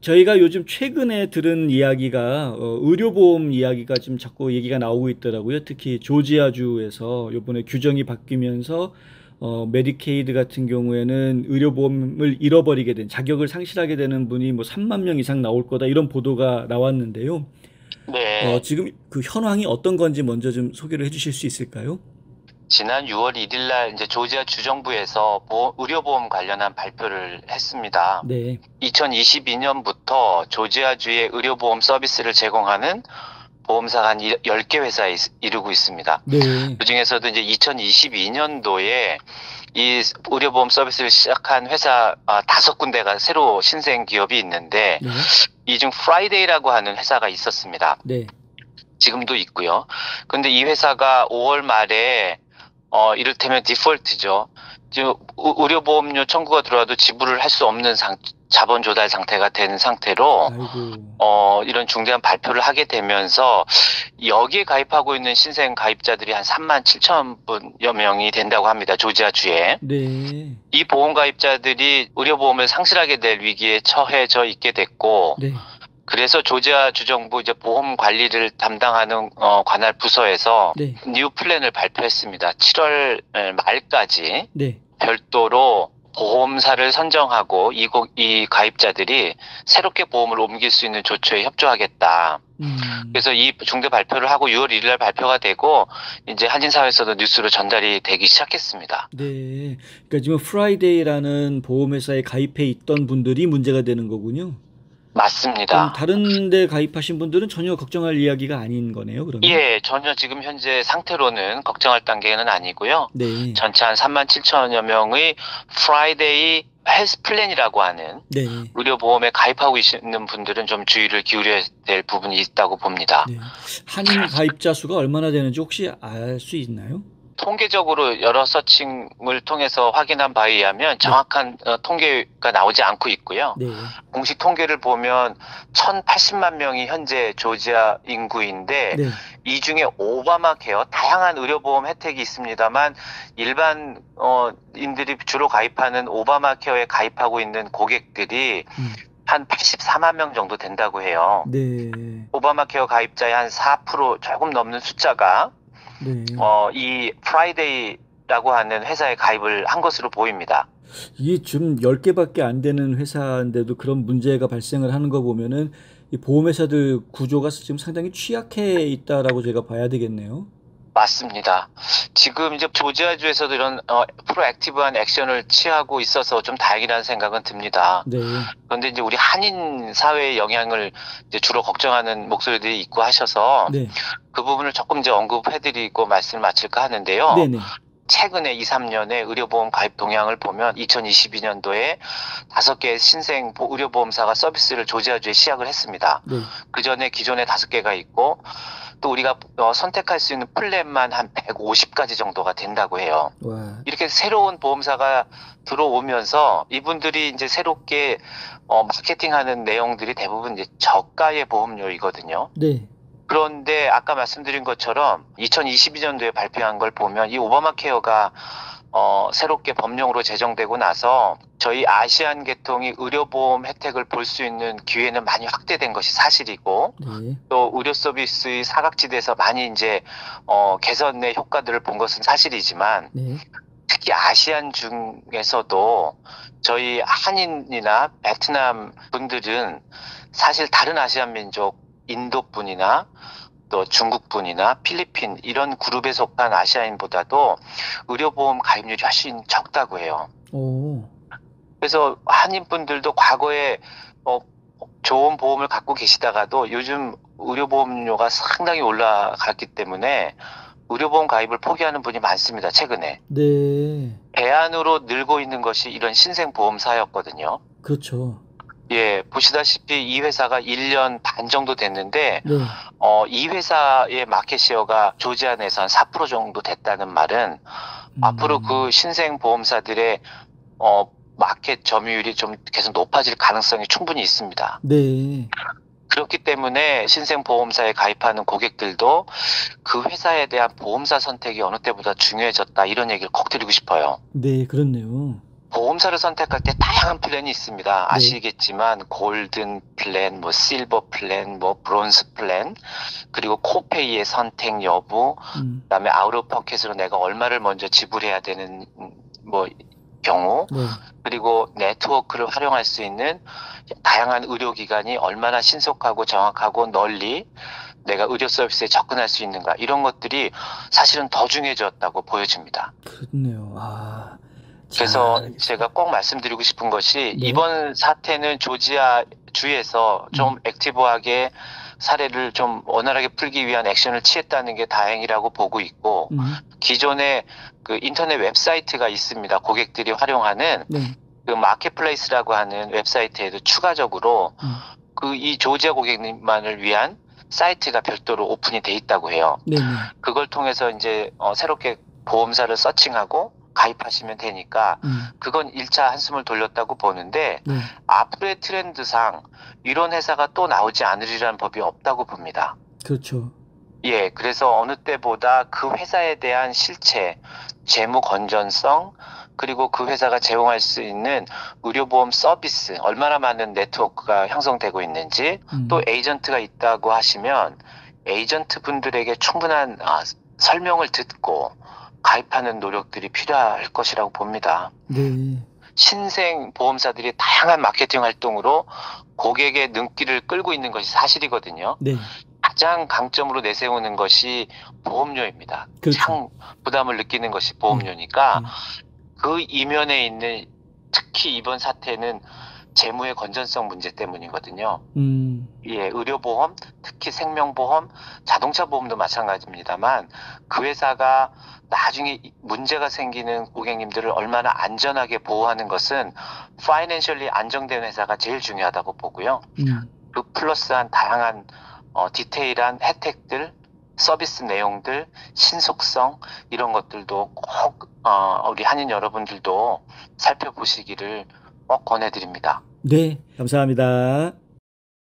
저희가 요즘 최근에 들은 이야기가 의료보험 이야기가 지금 자꾸 얘기가 나오고 있더라고요. 특히 조지아주에서 이번에 규정이 바뀌면서 메디케이드 같은 경우에는 의료보험을 잃어버리게 된 자격을 상실하게 되는 분이 뭐 3만 명 이상 나올 거다 이런 보도가 나왔는데요. 네, 지금 그 현황이 어떤 건지 먼저 좀 소개를 해주실 수 있을까요? 지난 6월 1일 날 이제 조지아 주정부에서 의료보험 관련한 발표를 했습니다. 네, 2022년부터 조지아주의 의료보험 서비스를 제공하는 보험사가 한 10개 회사에 이르고 있습니다. 네, 그중에서도 이제 2022년도에 이 의료보험 서비스를 시작한 회사 5군데가 새로 신생 기업이 있는데 네, 이 중 프라이데이라고 하는 회사가 있었습니다. 네, 지금도 있고요. 근데 이 회사가 5월 말에 이를테면 디폴트죠. 지금 의료보험료 청구가 들어와도 지불을 할 수 없는 자본 조달 상태가 된 상태로 아이고, 이런 중대한 발표를 하게 되면서 여기에 가입하고 있는 신생 가입자들이 한 3만 7천 분여 명이 된다고 합니다. 조지아주에. 네, 이 보험 가입자들이 의료보험을 상실하게 될 위기에 처해져 있게 됐고 네, 그래서 조지아 주정부 이제 보험 관리를 담당하는 관할 부서에서 네, 뉴 플랜을 발표했습니다. 7월 말까지 네, 별도로 보험사를 선정하고 이 가입자들이 새롭게 보험을 옮길 수 있는 조처에 협조하겠다. 음. 그래서 이 중대 발표를 하고 6월 1일 날 발표가 되고 이제 한인사회에서도 뉴스로 전달이 되기 시작했습니다. 네. 그러니까 지금 프라이데이라는 보험회사에 가입해 있던 분들이 문제가 되는 거군요. 그럼 맞습니다. 다른 데 가입하신 분들은 전혀 걱정할 이야기가 아닌 거네요, 그러면? 예, 전혀 지금 현재 상태로는 걱정할 단계는 아니고요. 네. 전체 한 3만 7천여 명의 프라이데이 헬스 플랜이라고 하는 네. 의료보험에 가입하고 있는 분들은 좀 주의를 기울여야 될 부분이 있다고 봅니다. 네. 한인 가입자 수가 얼마나 되는지 혹시 알 수 있나요? 통계적으로 여러 서칭을 통해서 확인한 바에 의하면 네. 정확한 통계가 나오지 않고 있고요. 네. 공식 통계를 보면 1,080만 명이 현재 조지아 인구인데 네. 이 중에 오바마 케어 다양한 의료보험 혜택이 있습니다만 일반 인들이 주로 가입하는 오바마 케어에 가입하고 있는 고객들이 음. 한 84만 명 정도 된다고 해요. 네. 오바마 케어 가입자의 한 4% 조금 넘는 숫자가 네. 이 프라이데이라고 하는 회사에 가입을 한 것으로 보입니다. 이게 지금 10개밖에 안 되는 회사인데도 그런 문제가 발생을 하는 거 보면은 이 보험회사들 구조가 지금 상당히 취약해 있다라고 제가 봐야 되겠네요. 맞습니다. 지금 이제 조지아주에서도 이런 프로액티브한 액션을 취하고 있어서 좀 다행이라는 생각은 듭니다. 네. 그런데 이제 우리 한인 사회의 영향을 이제 주로 걱정하는 목소리들이 있고 하셔서 네. 그 부분을 조금 이제 언급해드리고 말씀을 마칠까 하는데요. 네네. 최근에 2, 3년의 의료보험 가입 동향을 보면 2022년도에 5개의 신생 의료보험사가 서비스를 조지아주에 시작을 했습니다. 네. 그 전에 기존에 5개가 있고 또 우리가 선택할 수 있는 플랜만 한 150가지 정도가 된다고 해요. 와. 이렇게 새로운 보험사가 들어오면서 이분들이 이제 새롭게 마케팅하는 내용들이 대부분 이제 저가의 보험료이거든요. 네. 그런데 아까 말씀드린 것처럼 2022년도에 발표한 걸 보면 이 오바마 케어가 새롭게 법령으로 제정되고 나서 저희 아시안 계통이 의료보험 혜택을 볼 수 있는 기회는 많이 확대된 것이 사실이고 네. 또 의료 서비스의 사각지대에서 많이 이제 개선의 효과들을 본 것은 사실이지만 네. 특히 아시안 중에서도 저희 한인이나 베트남 분들은 사실 다른 아시안 민족 인도 분이나 또 중국 분이나 필리핀 이런 그룹에 속한 아시아인보다도 의료보험 가입률이 훨씬 적다고 해요. 오. 그래서 한인 분들도 과거에 어, 좋은 보험을 갖고 계시다가도 요즘 의료보험료가 상당히 올라갔기 때문에 의료보험 가입을 포기하는 분이 많습니다. 최근에. 네. 대안으로 늘고 있는 것이 이런 신생보험사였거든요. 그렇죠. 예, 보시다시피 이 회사가 1년 반 정도 됐는데, 네. 이 회사의 마켓시어가 조지아 내에서 한 4% 정도 됐다는 말은 앞으로 그 음. 신생보험사들의 마켓 점유율이 좀 계속 높아질 가능성이 충분히 있습니다. 네. 그렇기 때문에 신생보험사에 가입하는 고객들도 그 회사에 대한 보험사 선택이 어느 때보다 중요해졌다 이런 얘기를 꼭 드리고 싶어요. 네, 그렇네요. 보험사를 선택할 때 다양한 플랜이 있습니다. 네. 아시겠지만 골든 플랜, 뭐 실버 플랜, 뭐 브론즈 플랜, 그리고 코페이의 선택 여부, 그다음에 아웃 오브 포켓으로 내가 얼마를 먼저 지불해야 되는 뭐 경우, 네. 그리고 네트워크를 활용할 수 있는 다양한 의료기관이 얼마나 신속하고 정확하고 널리 내가 의료 서비스에 접근할 수 있는가, 이런 것들이 사실은 더 중요해졌다고 보여집니다. 그렇네요. 아, 그래서 잘 제가 꼭 말씀드리고 싶은 것이 네. 이번 사태는 조지아 주에서 좀 액티브하게 사례를 좀 원활하게 풀기 위한 액션을 취했다는 게 다행이라고 보고 있고, 기존에 그 인터넷 웹사이트가 있습니다. 고객들이 활용하는 네. 그 마켓플레이스라고 하는 웹사이트에도 추가적으로 그 이 조지아 고객님만을 위한 사이트가 별도로 오픈이 돼 있다고 해요. 네네. 그걸 통해서 이제 새롭게 보험사를 서칭하고 가입하시면 되니까 그건 1차 한숨을 돌렸다고 보는데, 네. 앞으로의 트렌드상 이런 회사가 또 나오지 않으리라는 법이 없다고 봅니다. 그렇죠. 예, 그래서 어느 때보다 그 회사에 대한 실체, 재무 건전성, 그리고 그 회사가 제공할 수 있는 의료보험 서비스, 얼마나 많은 네트워크가 형성되고 있는지, 또 에이전트가 있다고 하시면 에이전트 분들에게 충분한 설명을 듣고 가입하는 노력들이 필요할 것이라고 봅니다. 네. 신생 보험사들이 다양한 마케팅 활동으로 고객의 눈길을 끌고 있는 것이 사실이거든요. 네. 가장 강점으로 내세우는 것이 보험료입니다. 그렇죠. 참 부담을 느끼는 것이 보험료니까 그 이면에 있는, 특히 이번 사태는 재무의 건전성 문제 때문이거든요. 예, 의료보험, 특히 생명보험, 자동차 보험도 마찬가지입니다만 그 회사가 나중에 문제가 생기는 고객님들을 얼마나 안전하게 보호하는 것은 파이낸셜리 안정된 회사가 제일 중요하다고 보고요. 그 플러스한 다양한 디테일한 혜택들, 서비스 내용들, 신속성, 이런 것들도 꼭 우리 한인 여러분들도 살펴보시기를 꼭 권해드립니다. 네, 감사합니다.